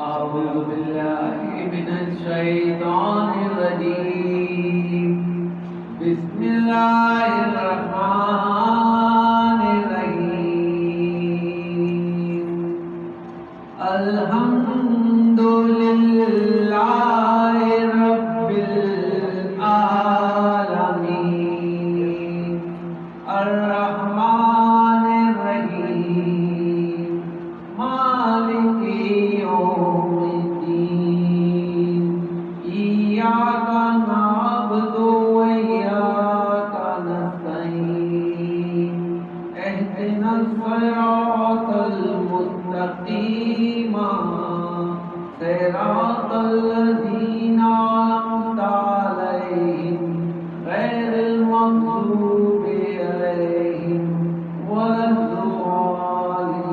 أعوذ بالله من الشيطان الرجيم بسم الله الرحمن الرحيم الحمد لله رب العالمين الرحمن الرحيم مالك يوم الدين إياك نعبد وإياك نستعين اهدنا الصراط المستقيم صراط الذين أنعمت عليهم غير المغضوب عليهم ولا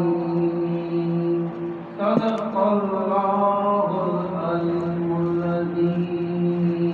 الضالين صدق الله العلي العظيم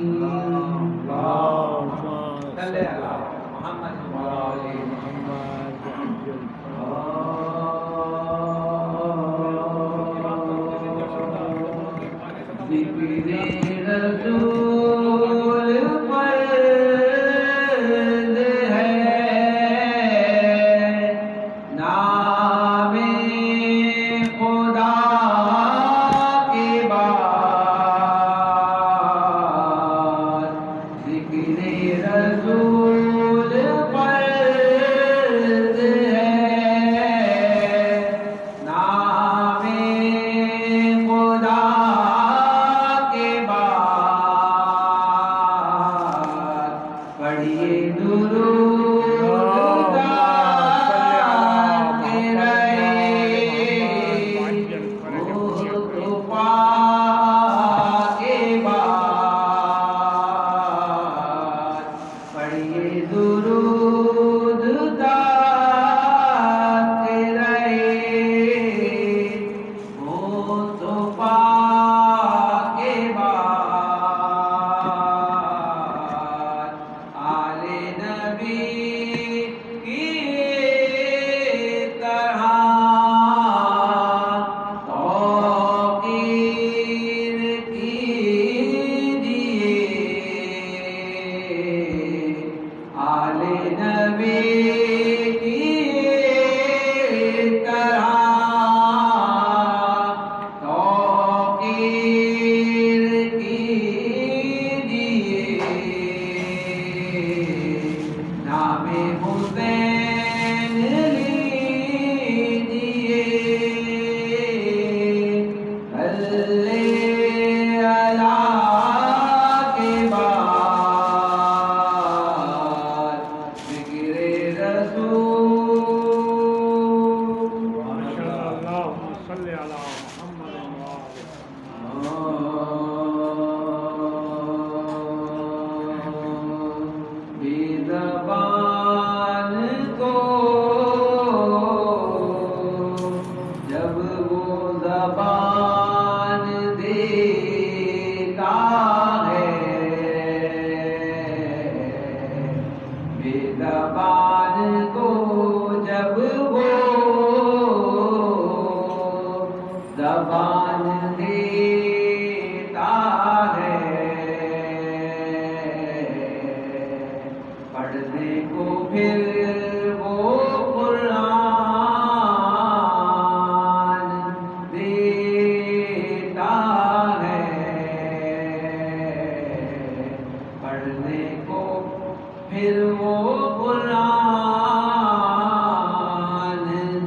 پھر وہ قرآن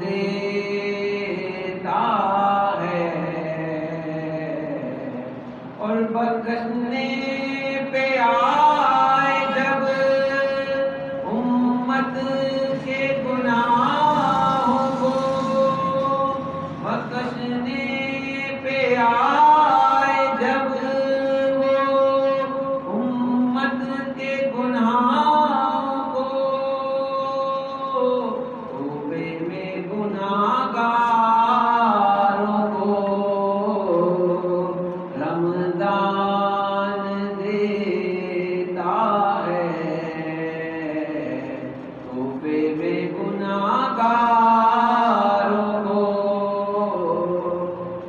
دیتا ہے اور بخشنے پہ آئے جب امت کے گناہوں کو، بخشنے پہ آئے جب وہ امت کے گناہوں کو، توبے میں گناہگاروں کو رمضان دیتا ہے، توبے میں گناہگاروں کو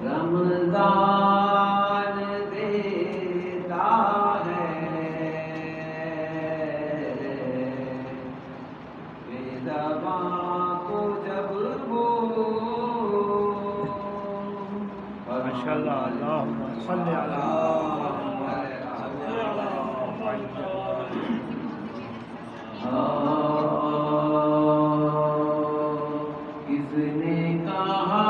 رمضان دیتا ہے۔ بے زباں کو جب وہ ماشاءاللہ اللہم صلی علی کس نے کہا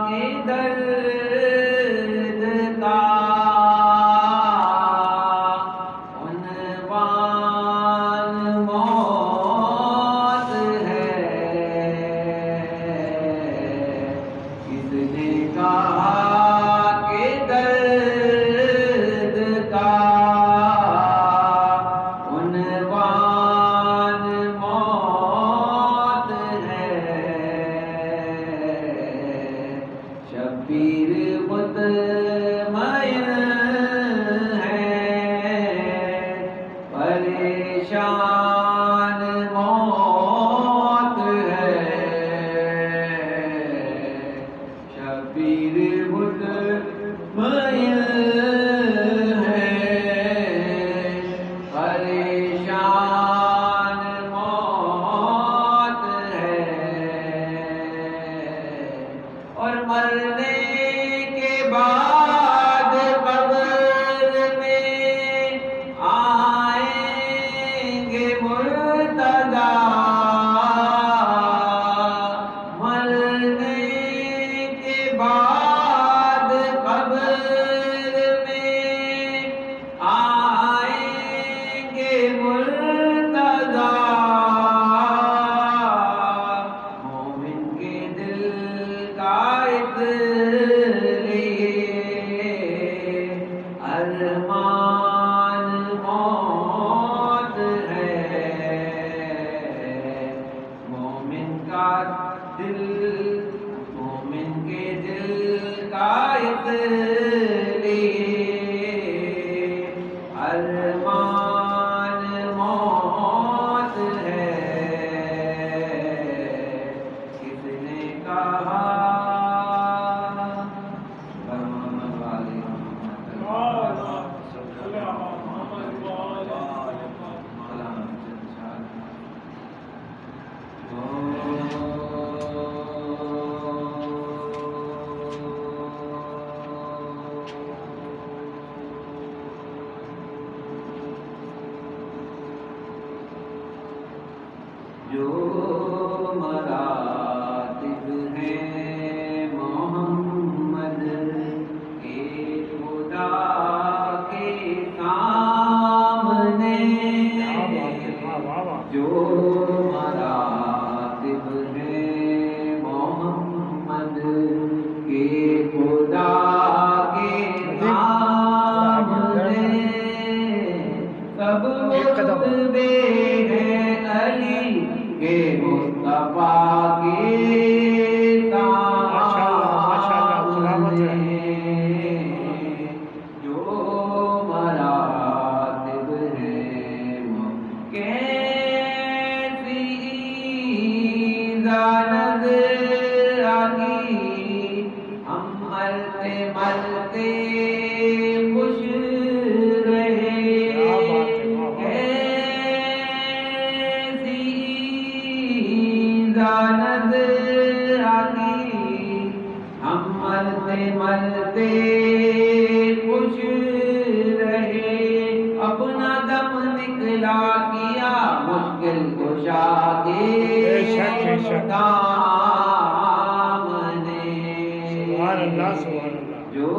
کہ درد کا عنوان موت ہے، کس نے کہا کہ درد کا عنوان موت ہے، شبیر مطمئن ہے، پریشان موت ہے، شبیر مطمئن ہے، پریشان موت ہے، اور مرنے کے بعد قبر میں آئیں گے مرتضیٰ، مرنے کے بعد قبر میں آئیں گے مرتضیٰ، مومن کے دل کا ارمان موت ہے، مومن کا دل، مومن کے دل کا ارمان موت ہے، کس نے کہا جو مراتب ہیں محمد کے خدا کے سامنے، جو مراتب ہیں محمد کے خدا کے سامنے، سب رتبے ہیں علی کے خدا کے بے شک بے شک سامنے سبحان اللہ سبحان اللہ جو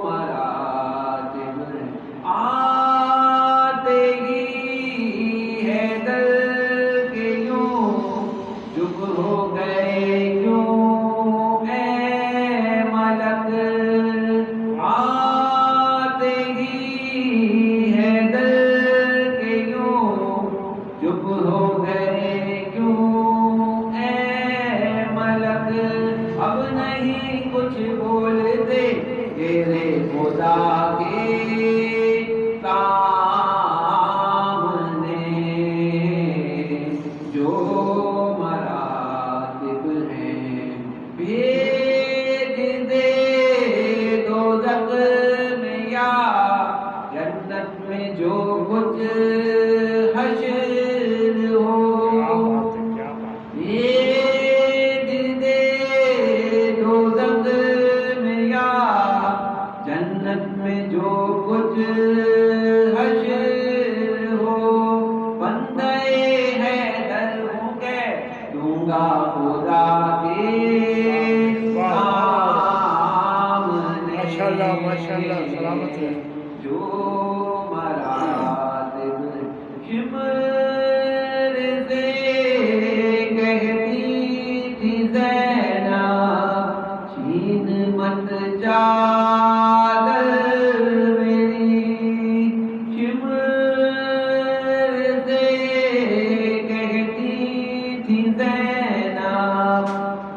مراتب آتے ہی ہے در کے یوں چپ ہو گئے کیوں اے ملک آتے ہی ہے در کے یوں چپ ہو گئے کیوں اے ملک اب نہیں کچھ بولتے تیرے خدا کے سامنے جو مراتب ہیں بھیج دے دوزخ میں یا جنت میں جو کچھ حشر ہو کیا بات ہے بھیج دے دوزخ میں یا جنت میں جو کچھ حشر ہو بندے حیدر ہوں گے دوں گا خدا کے سامنے ماشاءاللہ سلامت ہے جو مراتب شمر سے کہتی تھی زینب چھین مت چادر میری شمر سے کہتی تھی زینب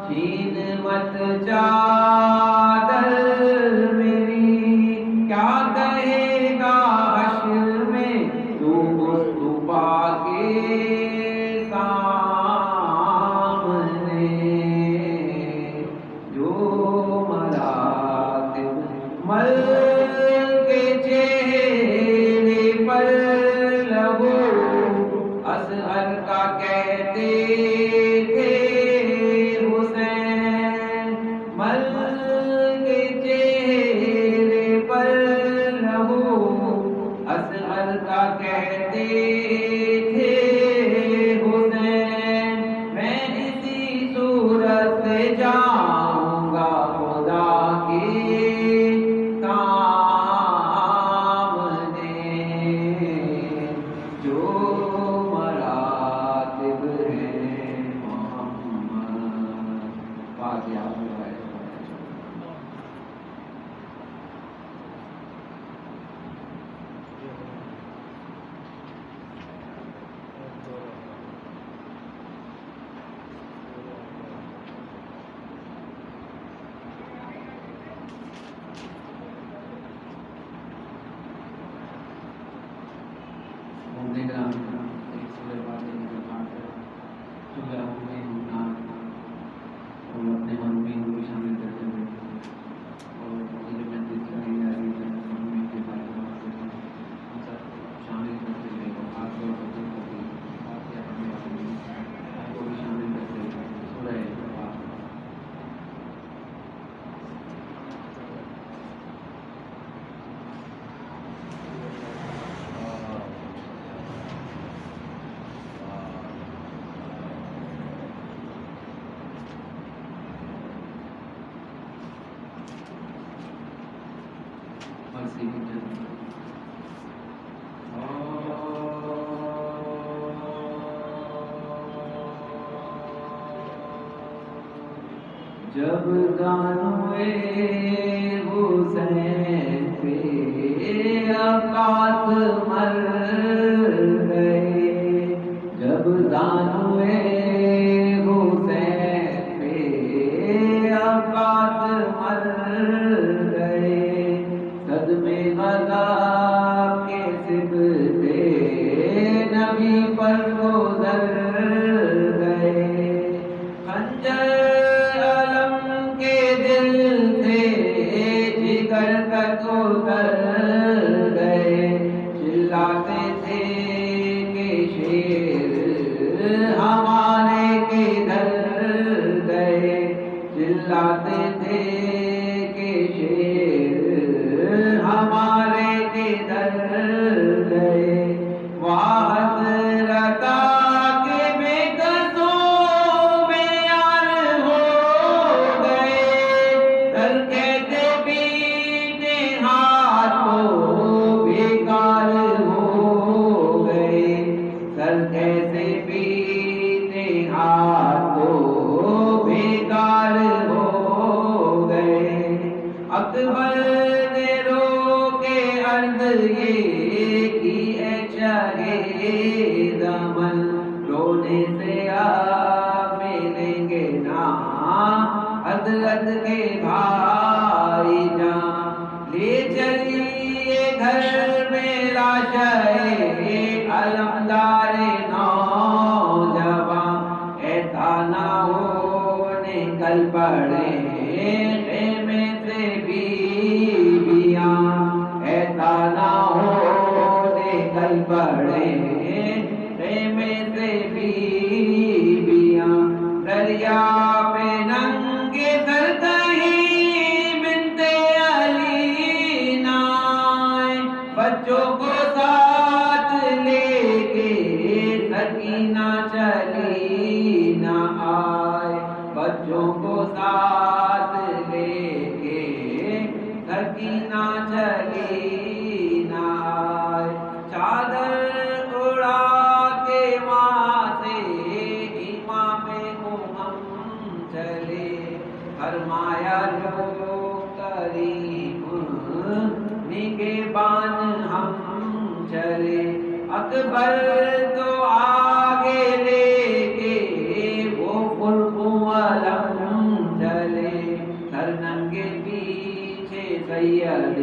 چھین مت چادر میری کیا کہے گا حشر میں تو مصطفیٰ کے سامنے جو مراتب مل کے چہرے پر لہو اصغر کا کہتے تھے حسین مل کے چہرے پر لہو اصغر کا کہتے تھے حسین میں اسی صورت سے جاؤں گا خدا کے سامنے جو مراتب ہیں محمد فاتحہ اپنے مرمین کو شامل کرتے ہوئے اور جو محنت کریں جا رہی ہے مرمین کے بارے میں شامل کرتے ہوئے اور آپ کو ختم کرتے ہوئے آپ کیا کرنے والے کو بھی شامل کرتے ہوئے سورہ مرسی کی جنت جب دانوے حسین پہ عباس مر گئے جب دانوے حسین پہ عباس مر گئے صدمے غضب کے سبتے نبی پر گزر گئے خنجر علم کے دل سے جگر تک اتر گئے چلاتے تھے کہ شیر ہمارے کدھر گئے چلاتے تھے کہ شیر ہمارے کدھر گئے یہ کی اے شاہے زمن، رونے سے آپ ملیں گے نا حضرت کے بھائی جان، لے چلیے گھر میں لاشے علمدار نوجوان، ایسا نہ ہو نکل پڑے خیمے سے بیویاں، ایسا نہ ہو نکل پڑے خیمے سے بیویاں، دریا پہ ننگے سر کہیں بنتے علی نہ آئے، بچوں کو ساتھ لے کے سکینہ چلی نہ آئے، بچوں کو ساتھ لے کے سکینہ چلی نہ آئے، چادر اڑا کے وہاں سے امام امم چلے، فرمایا لو کریم نگہبان ہم چلے، اکبر تو آگے لے کے وہ فرقو علم چلے، سر ننگے پیچھے سید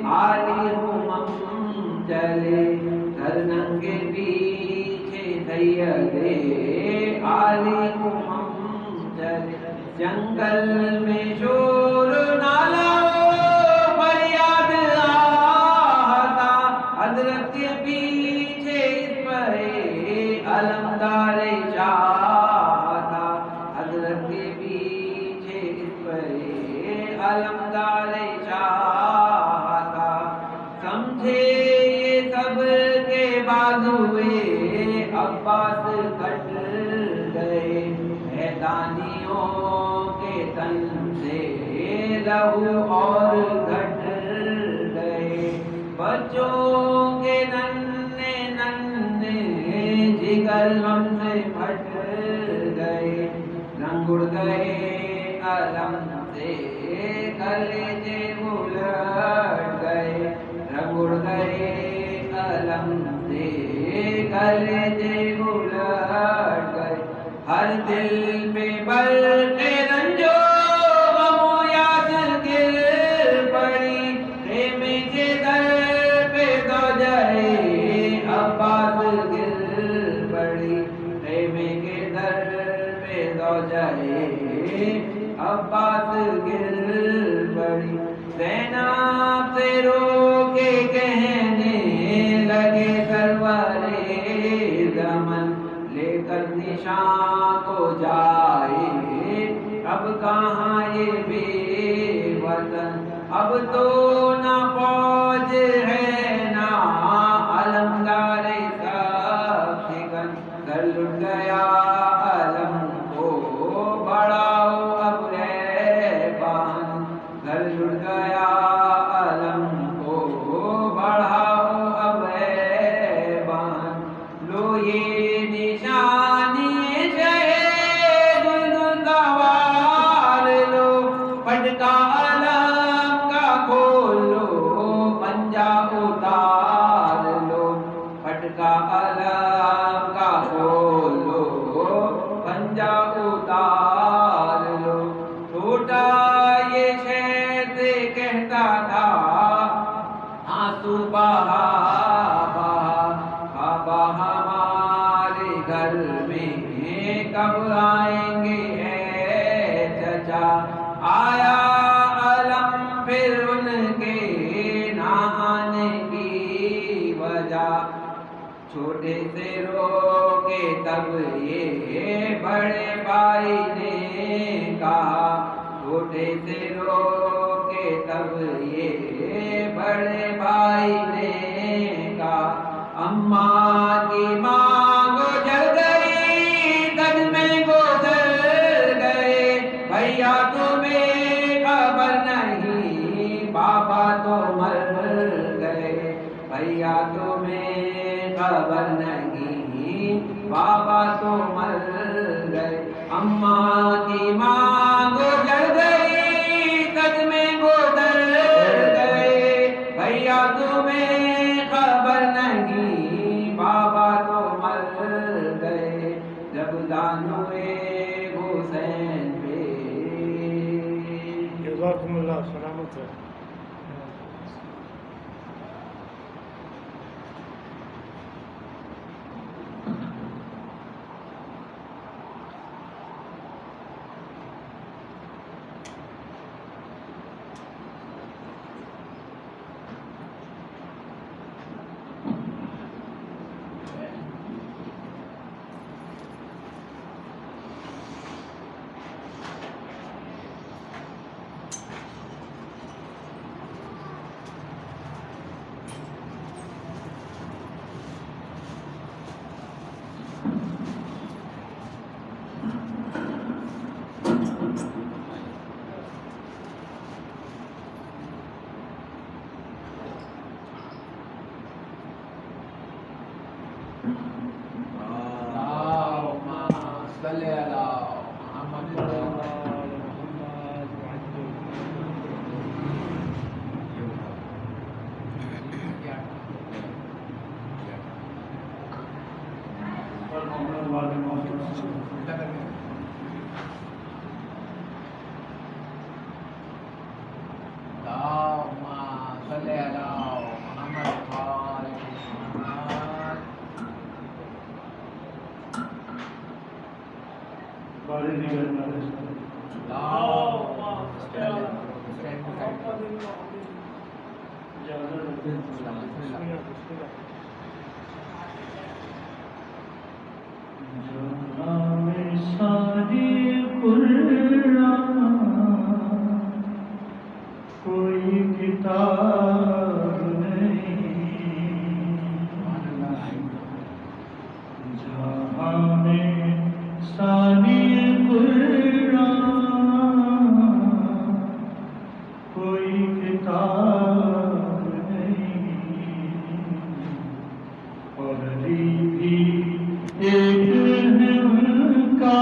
عالی امم چلے، سر ننگے پیچھے سید عالی امم چلے، جنگل میں شور نالا فریاد آتا، حضرت کے پیچھے اس پر علمدار شاہ تھا، حضرت کے پیچھے اس پر علمدار شاہ تھا، سمجھے یہ سب کے بازوئے عباس کٹ گئے، میدانیوں کے تن سے لہو اور گھٹ گئے، بچوں کے ننھے ننھے جگر غم سے پھٹ گئے، رنگ اڑ گئے علم سے کلیجے الٹ گئے، رنگ اڑ گئے علم سے کلیجے الٹ گئے، ہر دل پہ برق رنجو غم و یاد گر پڑی، خیمے کے در پہ زوجہ عباس گر پڑی، خیمے کے در پہ زوجہ عباس گر پڑی، زینب سے رو کے کہنے لگے سرور زمن، لے کر نشان کو جائے اب کہاں یہ بے وطن، اب تو نہ فوج ہے نہ علمدار سب شکن، گھر لٹ گیا علم کو بڑھاؤ اب ہے بان، گھر لٹ گیا علم کو بڑھاؤ اب ہے بان، لو یہ نشانی شہید گلزار لو، پٹکا علم کا کھول لو پنجہ اتار لو، پٹکا علم کا کھول لو پنجہ اتار لو، چھوٹا یہ شہد کہتا تھا آنسو بہا بہا، بابا ہمارے گھر میں کب آئیں گے اے چچا، آیا علم پھر ان کے نہ آنے کی وجہ، چھوٹے سے رو کے تب یہ بڑے بھائی نے کہا، چھوٹے سے رو کے تب یہ بڑے بھائی نے کہا، اماں کی مانگ جل گئی صدمے گزر گئے، بھیا تمہیں خبر نہیں بابا تو مر گئے، بھیا تمہیں خبر نہیں بابا تو مر گئے، اماں کی مانگ جل گئی صدمے گزر گئے، بھیا کیا تمہیں خبر نہیں بابا تو مر گئے جب دانوے حسین پہ. جزاکم اللہ سلامت ہے. کوئی کتاب نہیں جہاں میں ثانی قرآن کوئی کتاب نہیں اور علی بھی ایک ہے ان کا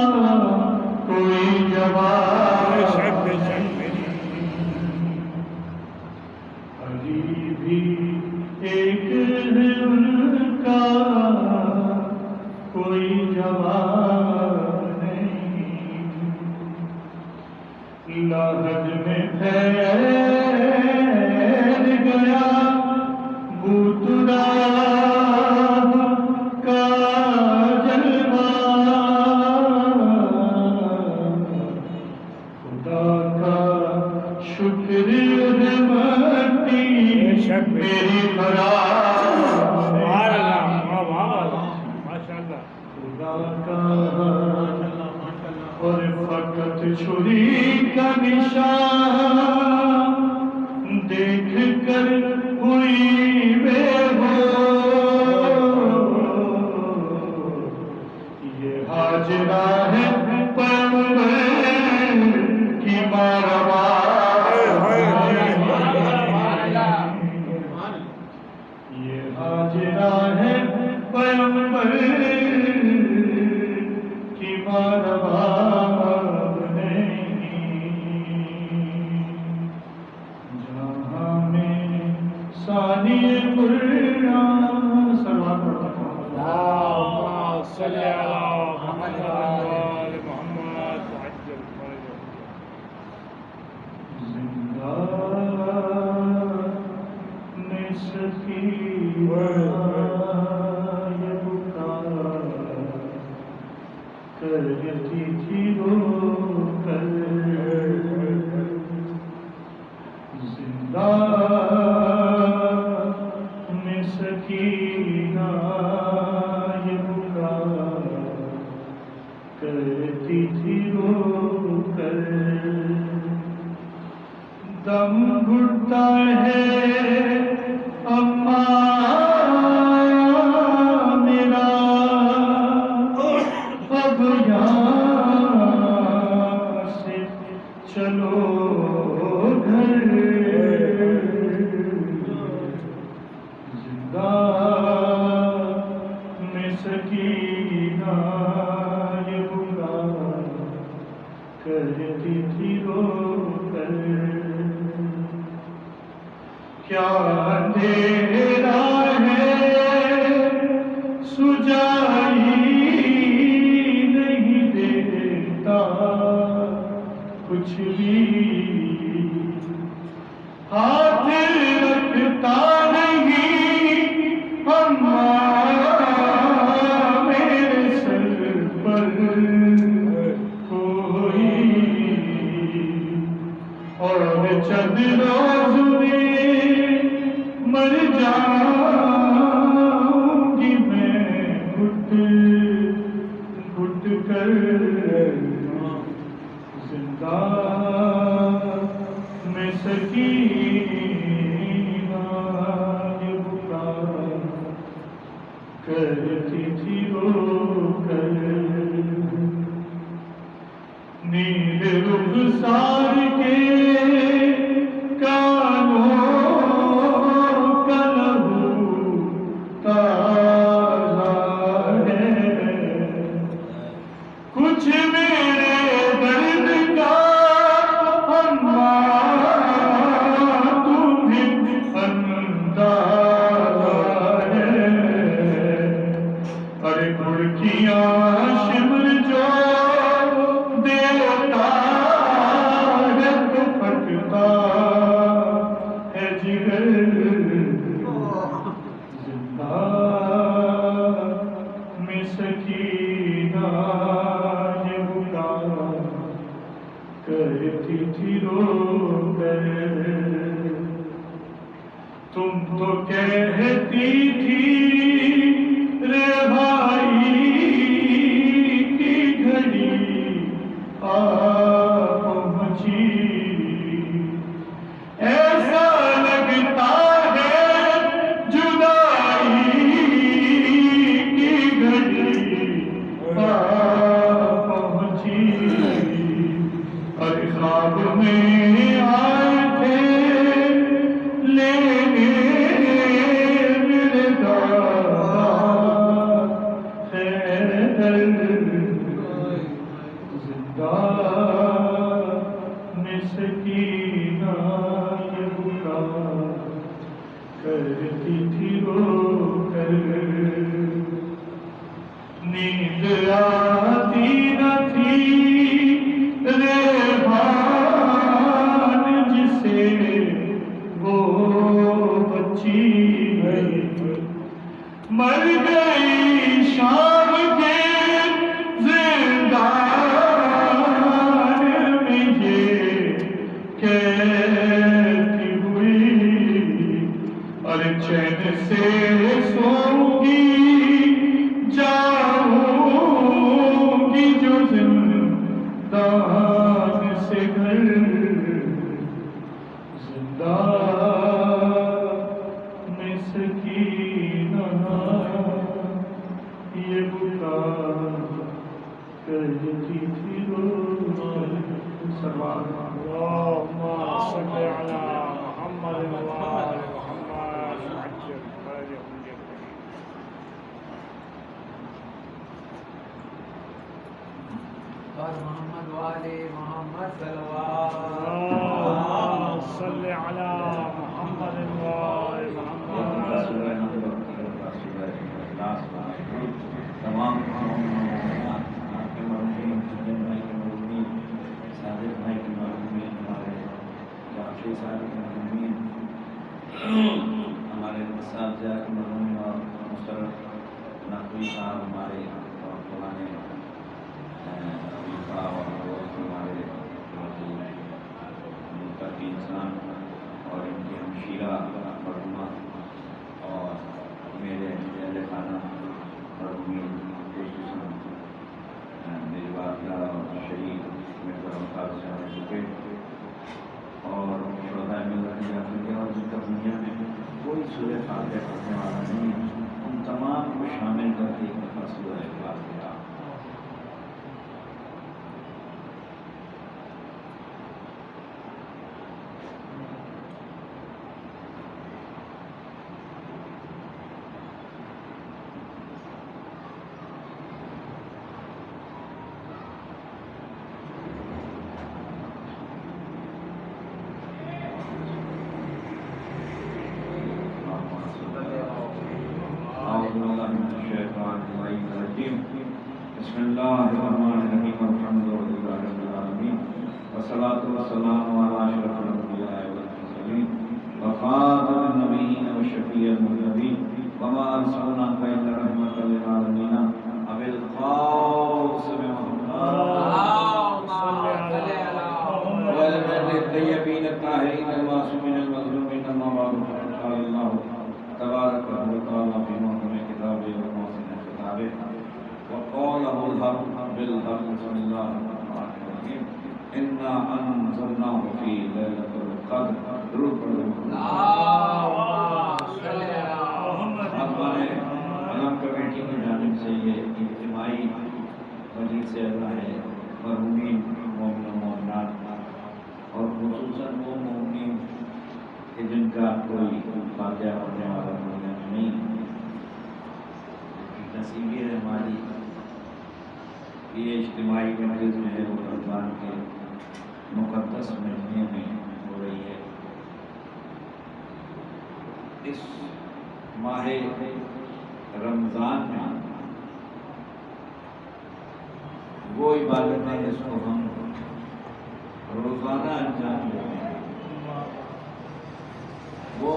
کوئی جواب علی بھی ایک ہے ان کا کوئی جواب نہیں لاحد میں پھیل گیا بوترا کا جلوہ خدا کا شکر ہے میری خدا کا اور فقط چھری کا نشان دیکھ کر ہوئی بے یہ حاجرہ ہے پیغمبر کی ماروا حاجرہ ہے پیغمبر کی مارباب نہیں جہاں میں ثانی قرآن سلوات پڑھتا ہوں اللہم صلی علی محمد وآل محمد وعجل فرجہ. کرتی تھی رو کر زندہ میں سکینہ یہ پکار کرتی تھی رو کر دم گھٹتا ہے اماں میرا اب یہاں سے چلو گھر زندہ میں سکینہ یہ پکار کرتی تھی رو کر کیا اندھیرا ہے سجائی نہیں دیتا کچھ بھی ہاتھ رکھتا نہیں میرے سر پر کوئی اور چند روز میں مر جاؤں گی میں گھٹ گھٹ کر زندہ میں سکینہ یہ پکار کرتی تھی رو کر نیل رخسار کے کانوں کا لہو تازہ ہے کچھ میرے درد کا تمہیں اندازہ ہے ارے کھڑکیاں شمر جو دیتا ہے تو پھٹتا ہے جگر زندہ میں سکینہ یہ پکار کرتی تھی رو کر تم تو کہتی تھی رے بھائی کی گھڑی آ پہنچی ایسا لگتا ہے جدائی کی گھڑی آ پہنچی اور خواب میں آئے تھے لینے میرے دادا حیدر زندہ میں سکینہ یہ پکار کرتی تھی رو کر نیند آتی نہ تھی ریحان جسے وہ بچی مر گئی شام کے زندان میں یہ کہتی ہوئی اور چین سے سوؤں گی جاؤں گی جو زندان سے گھر زندہ میں سکینہ یہ پکار کرتی تھی رو سوال اللهم صل على محمد وآل محمد وعجل فرجهم جميعا اور محمد والے محمد صلوات اللهم صل على محمد وآل محمد تمام آپ کے مرحومین سجن بھائی کے مرحومین صادق بھائی کے مرحومین ہمارے جعفری صاحب کے مرحومین ہمارے اساتذہ کے مرحومین اور مشرف نقوی صاحب ہمارے پرانے اور ہمارے متقی انسان اور ان کی ہمشیرہ مرحومہ اور میرے اہل خانہ مرحومین خصوصاً میری والدہ اور شریک میرے وفات سے ہو چکے اور شہداء ملت جعفریہ اور جن کا دنیا میں کوئی سورہ فاتحہ پڑھنے والا نہیں ان تمام کو شامل کر کے ایک دفعہ سورہ فاتحہ الرجيم بسم الله الرحمن الرحيم الحمد لله رب العالمين والصلاة والسلام على أشرف الأنبياء والمرسلين وخاتم النبيين وشفيع المذنبين وما أرسلناك إلا رحمة للعالمين أبي القاسم الطيبين الطاهرين المعصومين المظلومين أما بعد قال الله تبارك وتعالى في محكم كتابه ومحسن خطابه وقوله الحق بالحق بسم الله الرحمن الرحيم إنا أنزلناه في ليلة القدر درود علم کمیٹی کی جانب سے یہ اجتماعی مجلس اللہ ہے مرحومین مومن و مومنات اور خصوصاً وہ مومنین کہ جن کا کوئی فاتحہ پڑھنے والا دنیا میں نہیں نصیب ہے ہماری یہ اجتماعی مجلس جو ہے وہ رمضان کے مقدس مہینے میں ہو رہی ہے. اس ماہ رمضان میں وہ عبادت ہے جس کو ہم روزانہ انجام دیتے ہیں. وہ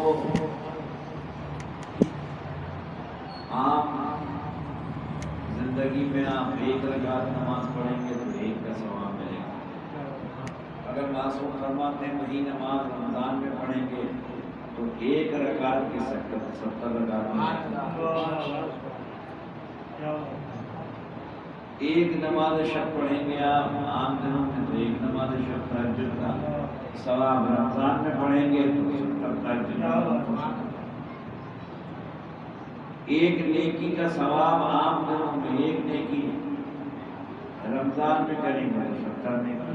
عام زندگی میں آپ ایک رکعت نماز پڑھیں گے تو ایک کا ثواب ملے گا. اگر معصوم فرماتے ہیں وہی نماز رمضان میں پڑھیں گے تو ایک رکعت کی 70 رکعت ایک نماز شب پڑھیں گے آپ عام دنوں میں تو ایک نماز شب تہجد کا ثواب رمضان میں پڑھیں گے تو 70 تہجد. ایک نیکی کا ثواب عام دنوں میں ایک نیکی رمضان میں کریں گے 70 نیکی.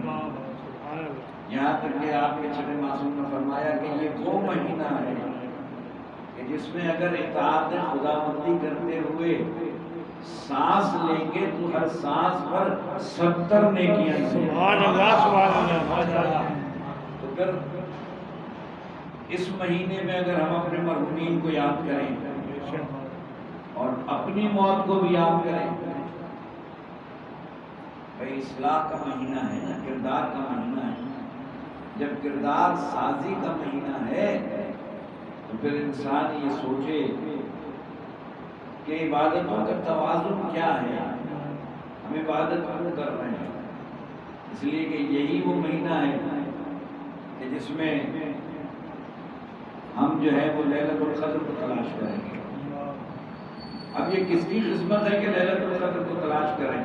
یہاں تک کہ آپ کے چھٹے معصوم نے فرمایا کہ یہ وہ مہینہ ہے کہ جس میں اگر اطاعت خداوندی کرتے ہوئے سانس لیں گے تو ہر سانس پر 70 نیکیاں. سبحان اللہ سبحان اللہ. تو پھر اس مہینے میں اگر ہم اپنے مرحومین کو یاد کریں اور اپنی موت کو بھی یاد کریں. بھائی اصلاح کا مہینہ ہے نا, کردار کا مہینہ ہے. جب کردار سازی کا مہینہ ہے تو پھر انسان یہ سوچے کہ عبادتوں کا توازن کیا ہے, ہم عبادت کیوں کر رہے ہیں. اس لیے کہ یہی وہ مہینہ ہے کہ جس میں ہم جو ہے وہ لیلۃ القدر کو تلاش کریں گے. اب یہ کس کی قسمت ہے کہ لیلۃ القدر کو تلاش کریں؟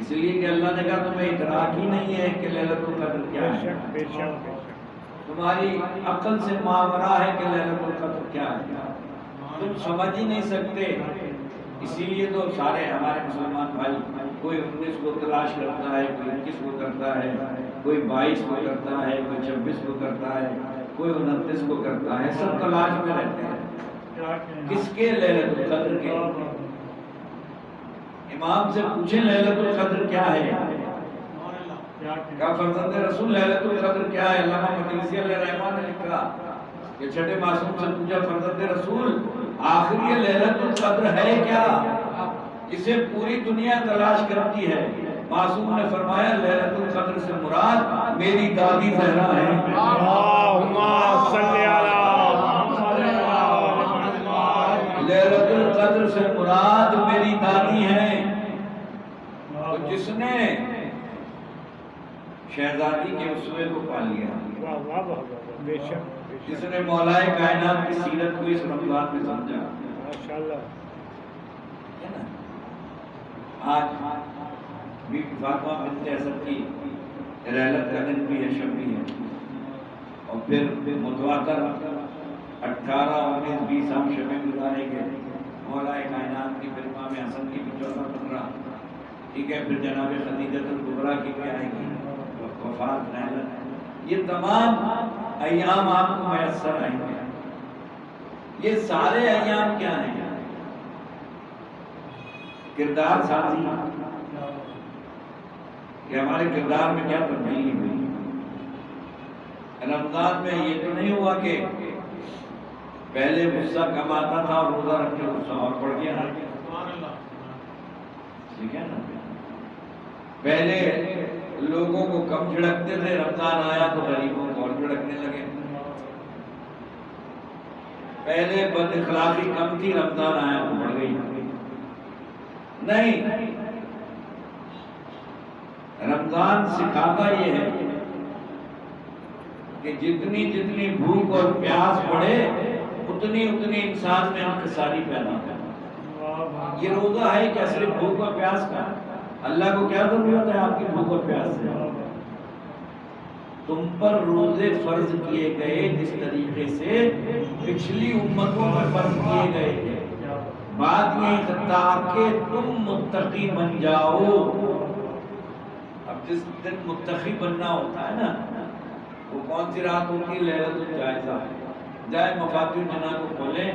اس لیے کہ اللہ نے کہا تمہیں ادراک ہی نہیں ہے کہ لیلۃ القدر کیا ہے. تمہاری عقل سے ماورا ہے کہ لیلۃ القدر کیا ہے, تم سمجھ ہی نہیں سکتے. اسی لیے تو سارے ہمارے مسلمان بھائی کوئی 19 کو تلاش کرتا ہے, کوئی 21 کو کرتا ہے, کوئی 22 کو کرتا ہے, کوئی 26 کو کرتا ہے, کوئی 29 کو کرتا ہے. سب تلاش میں رہتے ہیں. کس کے؟ لیلۃ القدر کے. امام سے پوچھیں لیلۃ القدر کیا ہے؟ کیا فرزند رسول لیلۃ القدر کیا ہے؟ علامہ مجلسی علیہ رحمہ نے لکھا کہ چھٹے معصوم سے پوچھا فرزند رسول آخر یہ لیلۃ القدر ہے کیا جسے پوری دنیا تلاش کرتی ہے؟ معصوم نے فرمایا لیلۃ القدر سے مراد میری دادی زہرا ہے. اللہم صلی علی لیلۃ القدر سے مراد میری دادی ہے. تو جس نے شہزادی کے اسوے کو پا لیا, جس نے مولائے کائنات کی سیرت کو اس رمضان میں سمجھا, آج بی بی فاطمہ بنت اسد کی رحلت کا دن بھی ہے, شب بھی ہے. اور پھر متواتر 18 19 20 ہم شبیں گزاریں گے. مولائے کائنات کی پھر امام حسن کی بھی 14 15 ٹھیک ہے. پھر جناب خدیجہ الکبریٰ کی بھی آئے گی, وفات رحلت. یہ تمام ایام آپ کو میسر آئیں گے. یہ سارے ایام کیا ہیں؟ کردار سازی, کہ ہمارے کردار میں کیا تبدیلی ہوئی. رمضان میں یہ تو نہیں ہوا کہ پہلے غصہ کم آتا تھا اور روزہ رکھ کے غصہ اور بڑھ گیا. ٹھیک ہے نا. پہلے لوگوں کو کم جھڑکتے تھے، رمضان آیا تو غریبوں کو اور جھڑکنے لگے. پہلے بد اخلاقی کم تھی، رمضان آیا تو بڑھ گئی. نہیں، رمضان سکھاتا یہ ہے کہ جتنی جتنی بھوک اور پیاس بڑھے اتنی اتنی انسان میں انکساری پیدا ہو. یہ روزہ ہے کہ صرف بھوک اور پیاس کا؟ اللہ کو کیا ضرورت ہے آپ کی بھوک اور پیاس سے؟ تم پر روزے فرض کیے گئے جس طریقے سے پچھلی امتوں میں فرض کیے گئے تھے. بات یہ تاکہ تم متقی بن جاؤ. اب جس دن متقی بننا ہوتا ہے نا، وہ کون سی رات ہوتی ہے؟ لیلۃ الجائزہ. جائے مفاتیح الجنان کو کھولیں،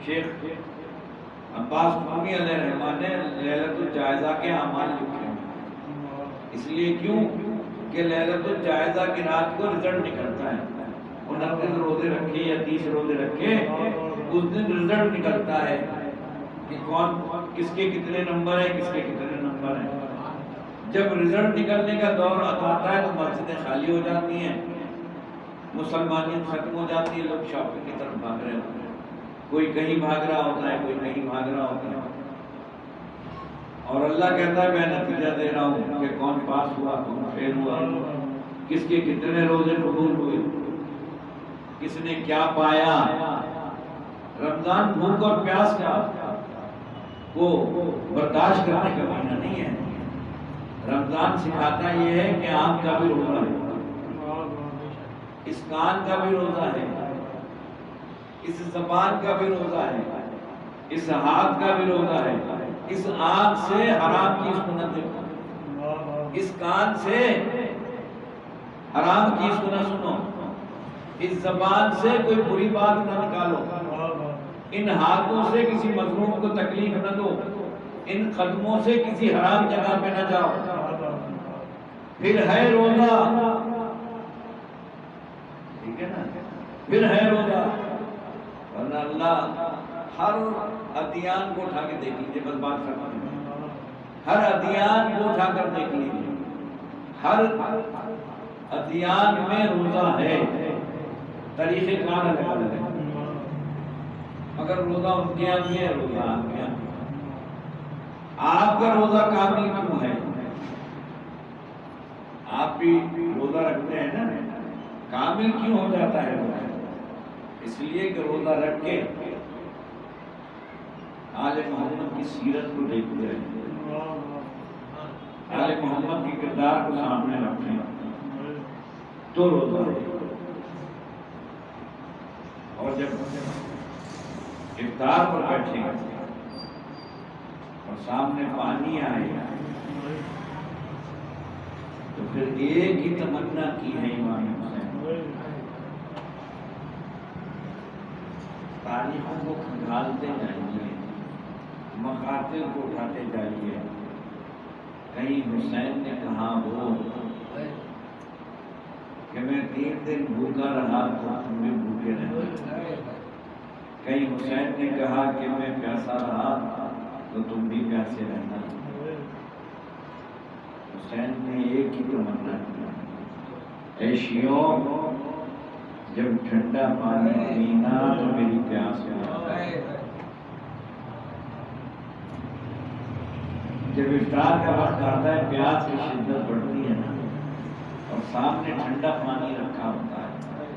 شیخ عباس قومی علیہ رحمٰن نے لیلۃ الجائزہ کے اعمال لکھے ہیں. اس لیے کیوں کہ لیلۃ الجائزہ کی رات کو رزلٹ نکلتا ہے. 29 روزے رکھے یا 30 روزے رکھے، اس دن رزلٹ نکلتا ہے کہ کون کس کے کتنے نمبر ہیں، کس کے کتنے نمبر ہیں. جب رزلٹ نکلنے کا دور آتا ہے تو مسجدیں خالی ہو جاتی ہیں، مسلمانیت ختم ہو جاتی ہے، لوگ شاپنگ کی طرف بھاگ رہے ہوتے ہیں. کوئی کہیں بھاگ رہا ہوتا ہے، کوئی کہیں بھاگ رہا ہوتا ہے. اور اللہ کہتا ہے میں نتیجہ دے رہا ہوں کہ کون پاس ہوا، کون فیل ہوا، کس کے کتنے روزے قبول ہوئے، کس نے کیا پایا. رمضان بھوک اور پیاس کا کو برداشت کرنے کا مہینہ نہیں ہے. رمضان سکھاتا یہ ہے کہ آنکھ کا بھی روزہ ہے، اس کان کا بھی روزہ ہے، اس زبان کا بھی روزہ ہے، اس ہاتھ کا بھی روزہ ہے. اس آنکھ سے حرام چیز کو نہ دیکھو، اس کان سے حرام چیز کو نہ سنو، اس زبان سے کوئی بری بات نہ نکالو، ان ہاتھوں سے کسی مظلوم کو تکلیف نہ دو، ان قدموں سے کسی حرام جگہ پہ نہ جاؤ. پھر ہے روزہ، ٹھیک ہے نا، پھر ہے روزہ. ورنہ اللہ ہر ادیان کو اٹھا کے دیکھ لیجیے، بس بات کرتے ہیں، ہر ادیان کو اٹھا کر دیکھ لیجیے، ہر ادیان میں روزہ ہے، طریقہ کار الگ الگ ہے، مگر روزہ ان کے یہاں بھی ہے، روزہ آپ کے یہاں. آپ کا روزہ کامل کیوں ہے؟ آپ بھی روزہ رکھتے ہیں نا، کامل کیوں ہو جاتا ہے روزہ؟ اس لیے کہ روزہ رکھ کے آل محمد کی سیرت کو دیکھتے رہے، آل محمد کی کردار کو سامنے رکھتے ہیں تو روزہ ہے. اور جب افطار پر بیٹھے اور سامنے پانی آئے تو پھر ایک ہی تمنا کی ہے امام حسین، تاریخوں کو کھنگالتے جائیے، مقاتل کو اٹھاتے جائیے. کہیں حسین نے کہا وہ کہ میں 3 دن بھوکا رہا تو تم بھی بھوکے رہے. کہیں حسین نے کہا کہ میں پیاسا رہا تو تم بھی پیاسے رہنا. حسین نے ایک ہی تمنا کیا، اے شیعوں جب ٹھنڈا پانی پینا تو میری پیاس بجھا. جب افطار کا وقت آتا ہے پیاس کی شدت بڑھتی ہے نا، اور سامنے ٹھنڈا پانی رکھا ہوتا ہے،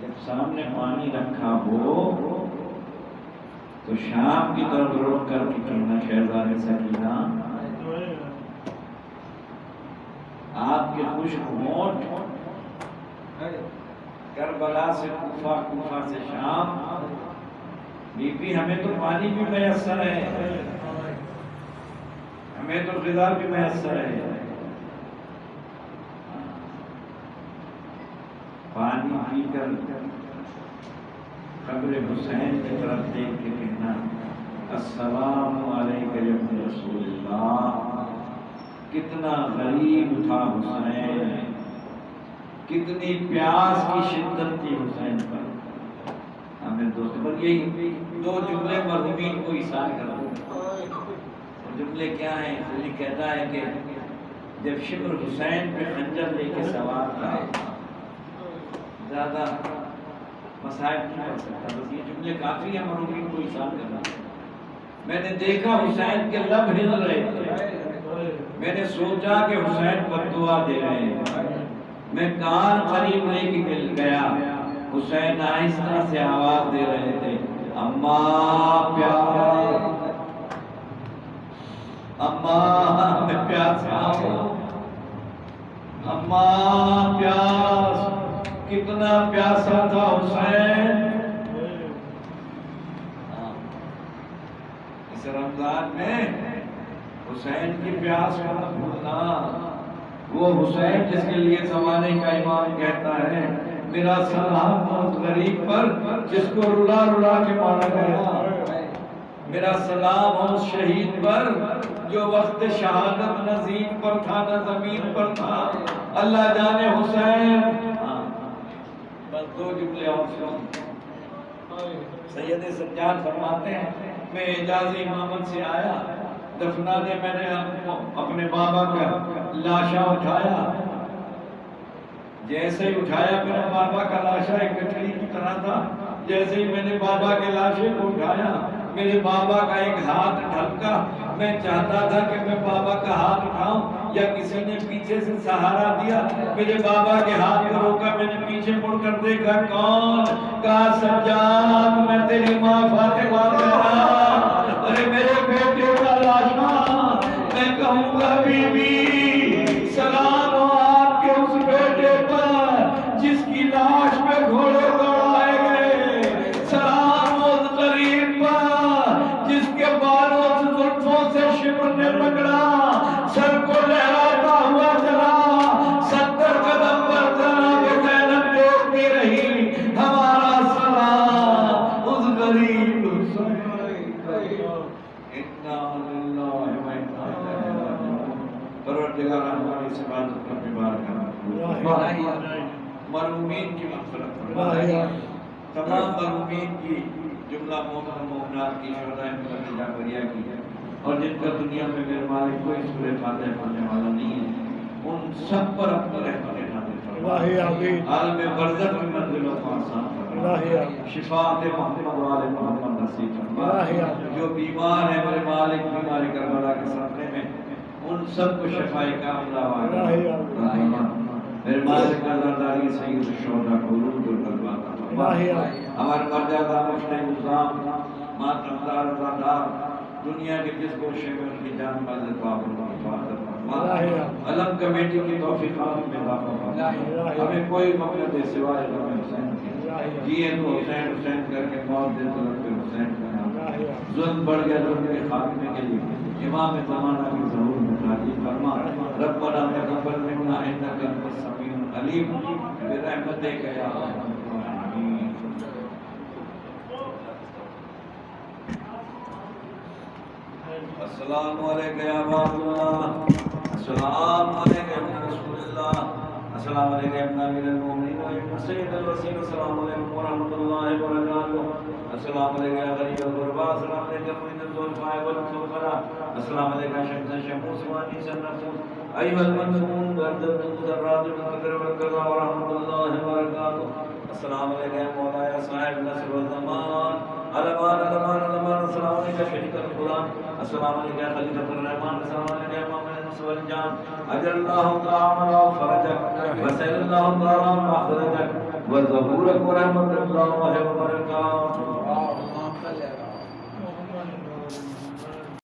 جب سامنے پانی رکھا ہو تو شام کی طرف روک کر کے کہنا شہزادی سکینہ آپ کے خشک ہونٹ کربلا سے کوفہ، کوفہ سے شام، بی بی ہمیں تو پانی بھی میسر ہے، ہمیں تو غذا بھی میسر ہے. پانی پی کر قبر حسین کی طرف دیکھ کے کہنا السلام علیکم یا ابن رسول اللہ. کتنا غریب تھا حسین، کتنی پیاس کی شدت تھی حسین پر. میرے دوست پر یہی دو جملے مرحومین کو اشارہ کر رہا ہوں. جملے کیا ہیں؟ علی کہتا ہے کہ جب شبر حسین پہ خنجر لے کے سوار تھا، زیادہ مسائل نہیں کر سکتا، بس یہ جملے کافی ہیں مرحومین کو اشارہ کرنا. میں نے دیکھا حسین کے لب ہل رہے تھے، میں نے سوچا کہ حسین بد دعا دے رہے ہیں. میں کان قریب لے کے مل گیا، حسین آہستہ سے آواز دے رہے تھے، اماں پیار، اماں میں پیاسا ہوں، اماں پیاس. کتنا پیاسا تھا حسین. اس رمضان میں حسین کی پیاس کو نہ بھولنا. وہ حسین جس کے لیے زمانے کا امام کہتا ہے میرا سلام اس غریب پر جس کو رلا رلا کے مارا گیا، میرا سلام اس شہید پر جو وقت شہادت نہ زمین پر تھا نہ زمین پر تھا. اللہ جانے حسین. بس دو جملے اور سنو. سید سجاد فرماتے ہیں میں اعجاز امامت سے آیا، دفنانے میں نے اپنے بابا کا لاشا اٹھایا. جیسے ہی اٹھایا میرا بابا کا لاشا ایک گٹھڑی کی طرح تھا. جیسے ہی میں نے بابا کے لاشے کو اٹھایا میرے بابا کا ایک ہاتھ ڈھلکا. میں چاہتا تھا کہ میں بابا کا ہاتھ اٹھاؤں یا کسی نے پیچھے سے سہارا دیا. میرے بابا کے ہاتھ کو روکا، میں نے پیچھے مڑ کر دیکھا کون؟ کہا سجاد میں تیری ماں فاطمہ تیرا. ارے میرے بیٹے کا لاشا. میں کہوں گا بی بی سلام ہو آپ کے اس بیٹے پر جس کی لاش پہ گھوڑے دوڑائے گئے. سلام ہو اس غریب پر جس کے بالوں سے زلفوں سے شبر نے پکڑا، سر کو لہراتا ہوا چلا. 70 قدم پر جناب زینب دیکھتی رہی. ہمارا سلام اس غریب پروردگار ہماری اس عبادت پر مبارک کرنا. مرحومین کی مغفرت فرما. تمام مرحومین کی جملہ مومن مومنات کی شہداء ملت جعفریہ کی اور جن کا دنیا میں میرے مالک کوئی سورہ فاتحہ پڑھنے والا نہیں ہے، ان سب پر اپنی رحمت نازل فرما. عالم برزخ میں منزل و آسان فرما. شفاعت محمد و آل محمد نصیب فرما. جو بیمار ہیں میرے مالک بیماری کربلا کے صدقے میں ان سب کو شفاء کاملہ فرما. میرے مالک نظرداری سید الشہداء کو روح القلب عطا فرما. ہمارے مرجعہ مشتاق نظام ماتمدار رضادار دنیا کے جس گوشے میں ان کی جان مالک بابر کی حفاظت فرما. علم کمیٹی کی توفیقات میں اضافہ فرما. ہمیں کوئی مقصد سوائے غم حسین کی جیے تو حسین حسین کر کے موت دے تو لگ کے حسین کا نام. ظلم بڑھ گیا ظلم کے خاتمے کے لیے امام زمانہ کی ضرور متعلق فرما. ربنا تقبل منا انک انت السمیع العلیم برحمتک یا ارحم الراحمین. السلام علیکم یا عباد اللہ، السلام علیکم یا رسول اللہ، السلام علیکم یا امیر المومنین و سید الوسیل، السلام علیکم ورحمۃ اللہ وبرکاتہ، السلام علیکم یا غریب الغرباء، السلام علیکم من الضعفاء والفقراء، السلام علیکم شمس شموس وانیس النفوس ایها المنذرون بردد المدرات بالقدر والقضاء ورحمۃ اللہ وبرکاتہ. السلام علیکم یا مولایا صاحب نصر والزمان علمان علمان علمان. السلام علیکم شریک القرآن، السلام علیکم خلیفۃ الرحمن، السلام علیکم امام النصر والجان. اجر اللہ تعالی فرجک وسل اللہ تعالی مخرجک وظہورک ورحمۃ اللہ وبرکاتہ.